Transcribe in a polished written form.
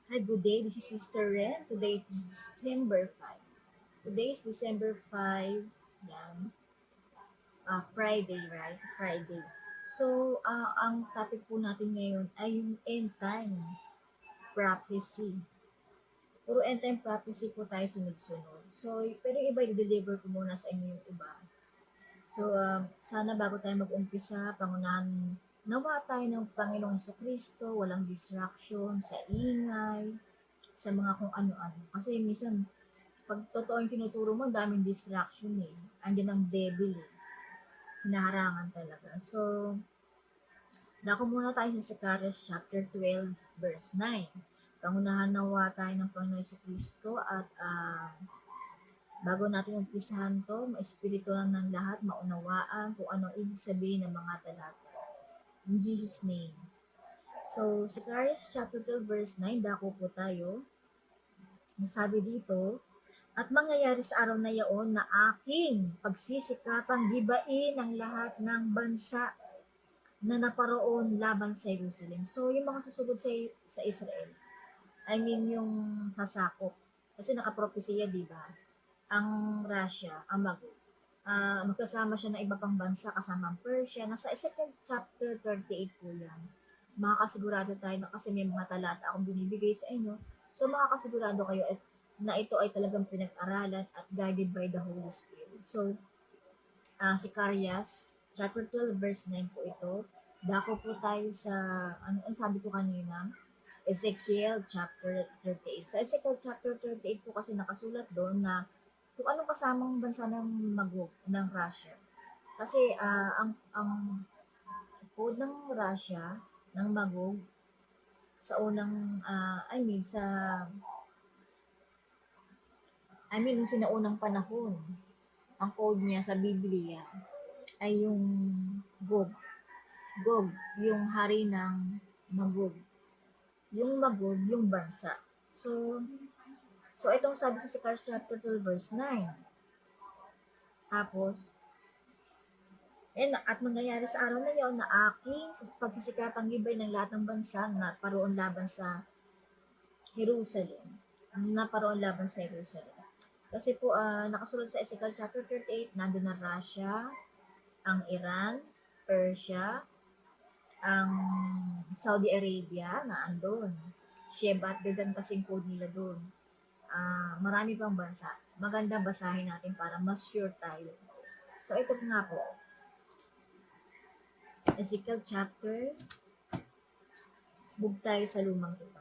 Hi, good day. This is Sister Ren. Today is December 5. Today is December 5. Yan. Friday, right? Friday. So, ang topic po natin ngayon ay yung end time prophecy. Puro end time prophecy po tayo sunod-sunod. So, pero yung iba, i-deliver ko muna sa inyo yung iba. So, sana bago tayo mag-umpisa, pangunahan nawa tayo ng Panginoong Kristo, walang distraction, sa ingay, sa mga kung ano-ano. Kasi minsan, pag totoo yung tinuturo mo, daming distraction eh. Andiyan ang devil eh. Hinaharangan talaga. So, dako muna tayo sa Zacarias chapter 12, verse 9. Pangunahan nawa tayo ng Panginoon sa Kristo at bago natin umpisahan to, ma-espiritual ng lahat, maunawaan kung ano ibig sabihin ng mga talata. In Jesus' name. So, Zacarias chapter 12, verse 9, dako po tayo. Sabi dito, at mangyayari sa araw na yaon na aking pagsisikapang gibain ang lahat ng bansa na naparoon laban sa Jerusalem. So, yung mga susugod sa Israel, I mean yung sasakop. Kasi nakapropesya, di ba? Ang Russia, ang magkasama siya ng iba pang bansa, kasama ang Persia. Nasa 2 chapter 38 po yan. Makakasigurado tayo na kasi may mga talata akong binibigay sa inyo. So, makakasigurado kayo na ito ay talagang pinag-aralan at guided by the Holy Spirit. So, si Carias, chapter 12, verse 9 po ito. Dako po tayo sa, ano sabi ko kanina, Ezekiel chapter 38. Sa Ezekiel chapter 38 po kasi nakasulat doon na kung anong kasamang bansa ng Magog, ng Russia. Kasi ang code ng Russia, ng Magog, sa unang, nung sinaunang panahon, ang code niya sa Biblia ay yung Gog. Gog, yung hari ng Magog. Yung Magog, yung bansa. So itong sabi sa Zacarias chapter 12 verse 9. Tapos, at mangyayari sa araw na yun na aking pagsisikapang gibay ng lahat ng bansa na paroon laban sa Jerusalem. Na paroon laban sa Jerusalem. Kasi po, nakasulat sa Ezekiel chapter 38, nandun na Russia, ang Iran, Persia, ang Saudi Arabia na andun. Sheba at Dedan kasing code nila doon. Marami pang bansa. Maganda basahin natin para mas sure tayo. So, ito nga po. Ezekiel chapter, move tayo sa lumang tipan.